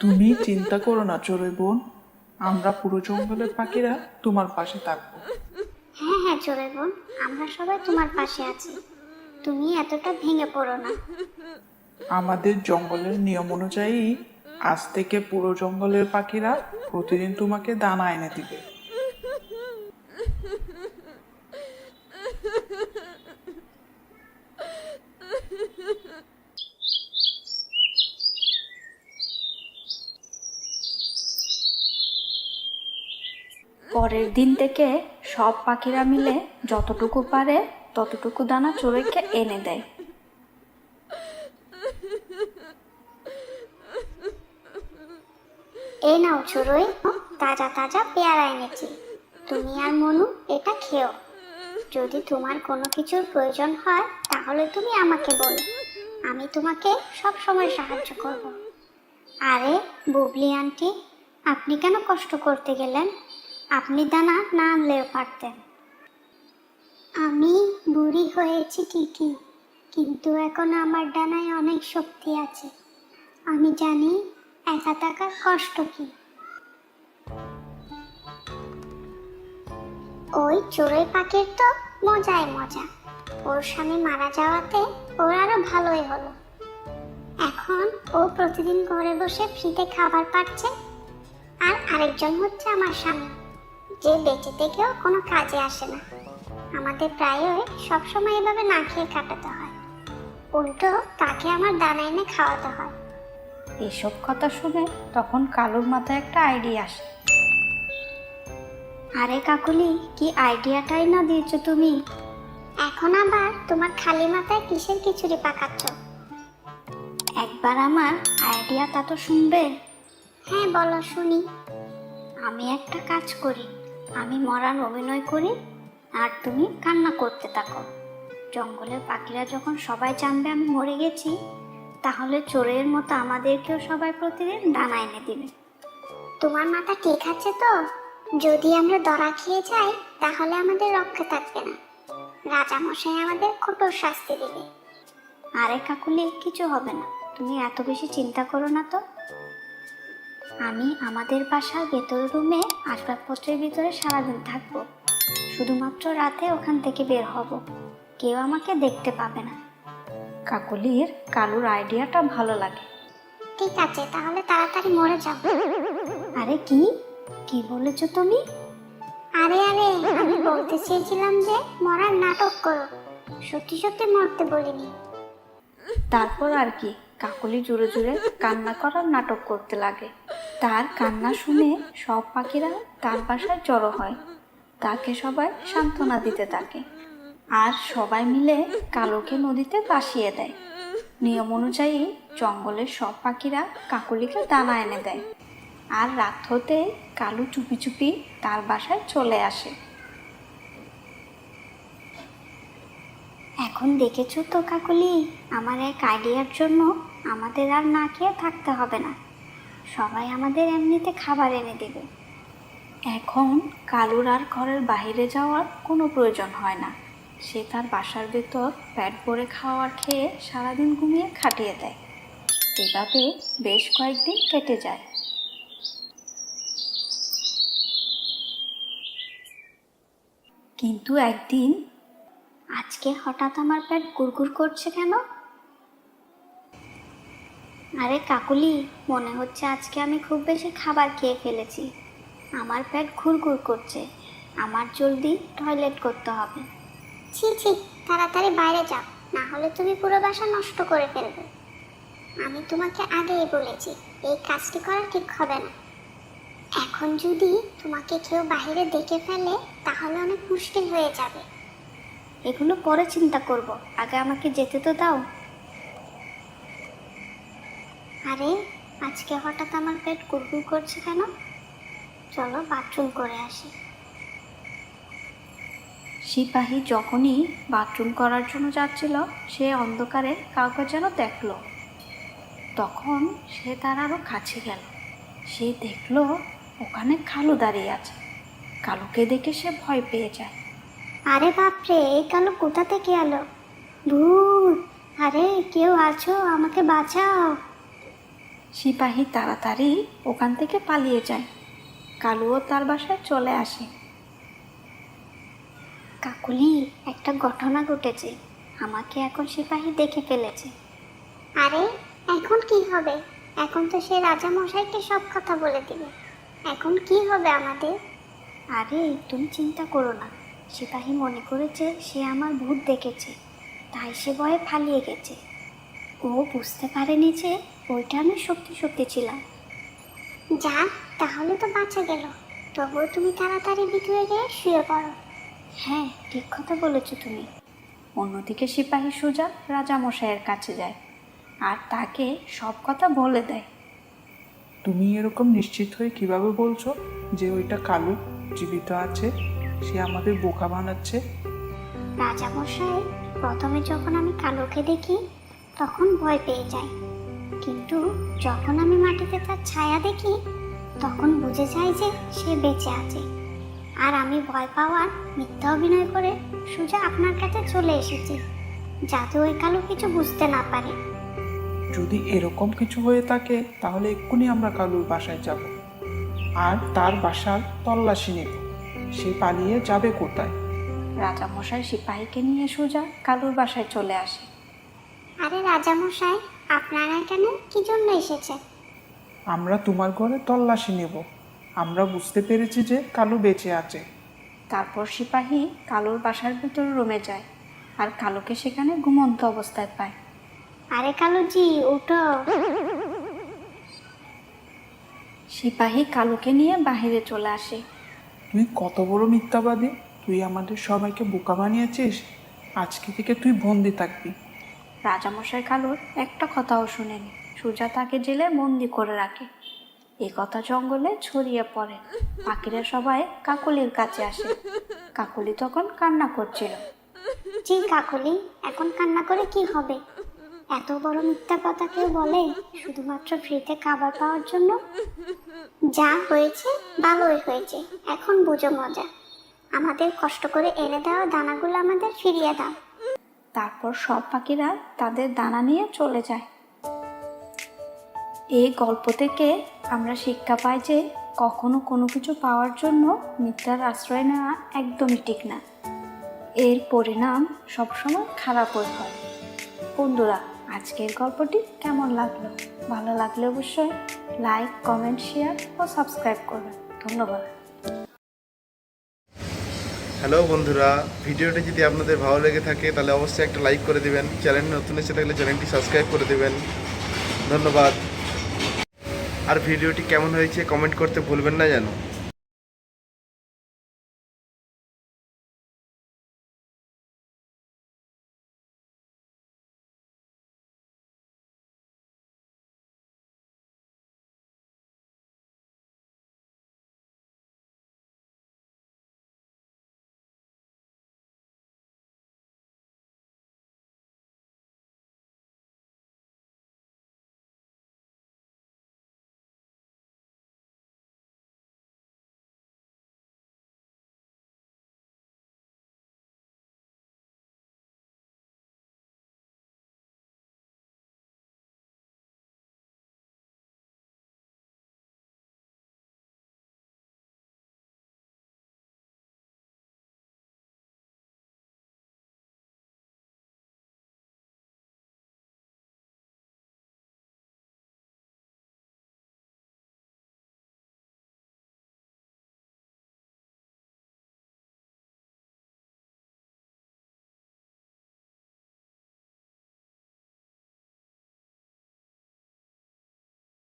তুমি চিন্তা করো না চড়ুই বোন, আমরা পুরো জঙ্গলের পাখিরা তোমার পাশে থাকবো। হ্যাঁ হ্যাঁ চড়ুই বোন, আমরা সবাই তোমার পাশে আছি। তুমি এতটা ভেঙে পড়ো না। আমাদের জঙ্গলের নিয়ম অনুযায়ী আজ থেকে পুরো জঙ্গলের পাখিরা প্রতিদিন তোমাকে দানা এনে দিবে। পরের দিন থেকে সব পাখিরা মিলে যতটুকু পারে ততটুকু দানা চড়ুইকে এনে দেয়। এই নাও চড়ুই, তাজা তাজা পেয়ারা এনেছি। তুমি আর মনু এটা খেও। যদি তোমার কোনো কিছুর প্রয়োজন হয় তাহলে তুমি আমাকে বলো, আমি তোমাকে সব সময় সাহায্য করব। আরে বুবলি আন্টি, আপনি কেন কষ্ট করতে গেলেন? আপনি দানা না আনলেও পারতেন। আমি বুড়ি হয়েছি ঠিকই, কিন্তু এখন আমার ডানায় অনেক শক্তি আছে। আমি জানি একা থাকার কষ্ট কি। ওই চড়ুই পাখির তো মজাই মজা। ওর স্বামী মারা যাওয়াতে ওর আরো ভালোই হলো। এখন ও প্রতিদিন ঘরে বসে ফ্রিতে খাবার পাচ্ছে। আর আরেকজন হচ্ছে আমার স্বামী, যে বেঁচে থেকেও কোনো কাজে আসে না। আমাদের প্রায়ই সবসময় এভাবে না খেয়ে কাটাতে হয়। উল্টো তাকে আমার দানা এনে খাওয়াতে হয়। এসব কথা শুনে তখন কালুর মাথায় একটা আইডিয়া আসে। আরে কাকুলি, কি আইডিয়াটাই না দিয়েছো তুমি! এখন আবার তোমার খালি মাথায় কিসের খিচুড়ি পাকাচ্ছ? একবার আমার আইডিয়াটা তো শুনবে। হ্যাঁ বলো শুনি। আমি একটা কাজ করি, আমি মরার অভিনয় করি আর তুমি কান্না করতে থাকো। জঙ্গলের পাখিরা যখন সবাই জানবে আমি মরে গেছি, তাহলে চোরের মতো আমাদেরকেও সবাই প্রতিদিন দানা এনে দিবে। তোমার মাথা ঠিক আছে তো? যদি আমরা ধরা খেয়ে যাই তাহলে আমাদের রক্ষা থাকবে না। রাজামশাই আমাদের কঠোর শাস্তি দেবে। আরে কাকুলি, কিছু হবে না, তুমি এত বেশি চিন্তা করো না তো। আমি আমাদের বাসার ভেতরের রুমে আসবাবপত্রের ভিতরে সারাদিন থাকবো। শুধুমাত্র রাতে ওখান থেকে বের হব, কেউ আমাকে দেখতে পাবে না। কাকুলির কালুর আইডিয়াটা ভালো লাগে। ঠিক আছে, তাহলে তাড়াতাড়ি মরে যাও। আরে কি কি বলেছো তুমি? আরে আরে, আমি বলতে চেয়েছিলাম যে মরার নাটক করো, সত্যি সত্যি মরতে বলিনি। তারপর আর কি, কাকলি জোরে জোরে কান্না করার নাটক করতে লাগে। তার কান্না শুনে সব পাখিরা তার বাসায় জড়ো হয়। তাকে সবাই সান্ত্বনা দিতে থাকে আর সবাই মিলে কালোকে নদীতে ভাসিয়ে দেয়। নিয়ম অনুযায়ী জঙ্গলের সব পাখিরা কাকলিকে দানা এনে দেয়। আর রাত হতে কালু চুপি চুপি তার বাসায় চলে আসে। এখন দেখেছো তো কাকুলি, আমার এক আইডিয়ার জন্য আমাদের আর না খেয়ে থাকতে হবে না। সবাই আমাদের এমনিতে খাবার এনে দেবে। এখন কালুর আর ঘরের বাইরে যাওয়ার কোনো প্রয়োজন হয় না। সে তার বাসার ভেতর পেট ভরে খাওয়ার খেয়ে সারাদিন ঘুমিয়ে কাটিয়ে দেয়। এভাবে বেশ কয়েকদিন কেটে যায়। কিন্তু একদিন, আজকে হঠাৎ আমার পেট গুড়গুড় করছে কেন? আরে কাকুলি, মনে হচ্ছে আজকে আমি খুব বেশি খাবার খেয়ে ফেলেছি। আমার পেট ঘুরঘুর করছে। আমার জলদি টয়লেট করতে হবে। ছি ছি, তাড়াতাড়ি বাইরে যাও, না হলে তুমি পুরো বাসা নষ্ট করে ফেলবে। আমি তোমাকে আগেই বলেছি এই কাজটি করা ঠিক হবে না। এখন যদি তোমাকে কেউ বাইরে দেখে ফেলে তাহলে অনেক মুশকিল হয়ে যাবে। এগুলো পরে চিন্তা করব, আগে আমাকে যেতে তো দাও। আরে আজকে হঠাৎ আমার পেট গুড়গুড় করছে কেন? চলো বাথরুম করে আসি। সিপাহী যখনই বাথরুম করার জন্য যাচ্ছিল, সে অন্ধকারে কাউকে যেন দেখলো। তখন সে তার আরো কাছে গেল। সে দেখলো ওখানে কালু দাঁড়িয়ে আছে। কালুকে দেখে সে ভয় পেয়ে যায়। আরে বাপরে, এই কালো কোথা থেকে এলো? ভূত! আরে কেউ আছো, আমাকে বাঁচাও। সিপাহী তাড়াতাড়ি ওখান থেকে পালিয়ে যায়। কালুও তার বাসায় চলে আসে। কাকুলি, একটা ঘটনা ঘটেছে। আমাকে এখন সিপাহী দেখে ফেলেছে। আরে এখন কি হবে? এখন তো সে রাজা মশাইকে সব কথা বলে দিবে। এখন কি হবে আমাদের? আরে তুমি চিন্তা করো না, সিপাহী মনে করেছে সে আমার ভূত দেখেছে, তাই সে ভয়ে পালিয়ে গেছে। ও বুঝতে পারেনি যে ওইটা আমি সত্যি সত্যি ছিলাম। যাক, তাহলে তো বাঁচা গেল। তবুও তুমি তাড়াতাড়ি ভিতরে গিয়ে শুয়ে পড়ো। হ্যাঁ, ঠিক কথা বলেছো তুমি। অন্যদিকে সিপাহী সুজা রাজামশাইয়ের কাছে যায় আর তাকে সব কথা বলে দেয়। তুমি এরকম নিশ্চিত হয়ে কিভাবে বলছো যে ওইটা কালু জীবিত আছে? সে আমাদের বোকা বানাচ্ছে। রাজামশাই, প্রথমে যখন আমি কালুকে দেখি তখন ভয় পেয়ে যাই, কিন্তু যখন আমি মাটিতে তার ছায়া দেখি তখন বুঝে যাই যে সে বেঁচে আছে। আর আমি ভয় পাওয়ার মিথ্যা অভিনয় করে সোজা আপনার কাছে চলে এসেছি, যাতে ওই কালু কিছু বুঝতে না পারে। যদি এরকম কিছু হয়ে থাকে তাহলে এক্ষুনি আমরা কালুর বাসায় যাব আর তার বাসার তল্লাশি নেব। সে পালিয়ে যাবে কোথায়? রাজামশাই সিপাহীকে নিয়ে সোজা কালুর বাসায় চলে আসে। আরে রাজামশাই, আপনারা এখানে কি জন্য এসেছেন? আমরা তোমার ঘরে তল্লাশি নেব। আমরা বুঝতে পেরেছি যে কালু বেঁচে আছে। তারপর সিপাহী কালুর বাসার ভিতর রুমে যায় আর কালুকে সেখানে ঘুমন্ত অবস্থায় পায়। আরে কালুজি, উঠো। সিপাহী কালুকে নিয়ে বাহিরে চলে আসে। তুই কত বড় মিথ্যাবাদী! তুই আমাদের সবাইকে বোকা বানিয়েছিস। আজকে থেকে তুই বন্দি থাকবি। রাজামশাই কালুর একটা কথাও শুনেনি। সুজা তাকে জেলে বন্দি করে রাখে। এই কথা জঙ্গলে ছড়িয়ে পড়ে। পাখিরা সবাই কাকলির কাছে আসে। কাকলি তখন কান্না করছিল। জি কাকুলি, এখন কান্না করে কি হবে? এত বড় মিথ্যা কথা কেউ বলে শুধুমাত্র ফ্রিতে খাবার পাওয়ার জন্য? যা হয়েছে ভালোই হয়েছে, এখন বুঝো মজা। আমাদের কষ্ট করে এনে দেওয়া দানাগুলো আমাদের ফিরিয়ে দাও। তারপর সব পাখিরা তাদের দানা নিয়ে চলে যায়। এই গল্প থেকে আমরা শিক্ষা পাই যে কখনো কোনো কিছু পাওয়ার জন্য মিথ্যার আশ্রয় নেওয়া একদমই ঠিক না। এর পরিণাম সবসময় খারাপই হয়। বন্ধুরা, আজকের গল্পটি কেমন লাগলো? ভালো লাগলে অবশ্যই লাইক, কমেন্ট, শেয়ার ও সাবস্ক্রাইব করবেন। ধন্যবাদ। হ্যালো বন্ধুরা, ভিডিওটি যদি আপনাদের ভালো লেগে থাকে তাহলে অবশ্যই একটা লাইক করে দিবেন। চ্যানেল নতুন এসে থাকলে চ্যানেলটি সাবস্ক্রাইব করে দেবেন। ধন্যবাদ। আর ভিডিওটি কেমন হয়েছে কমেন্ট করতে ভুলবেন না যেন।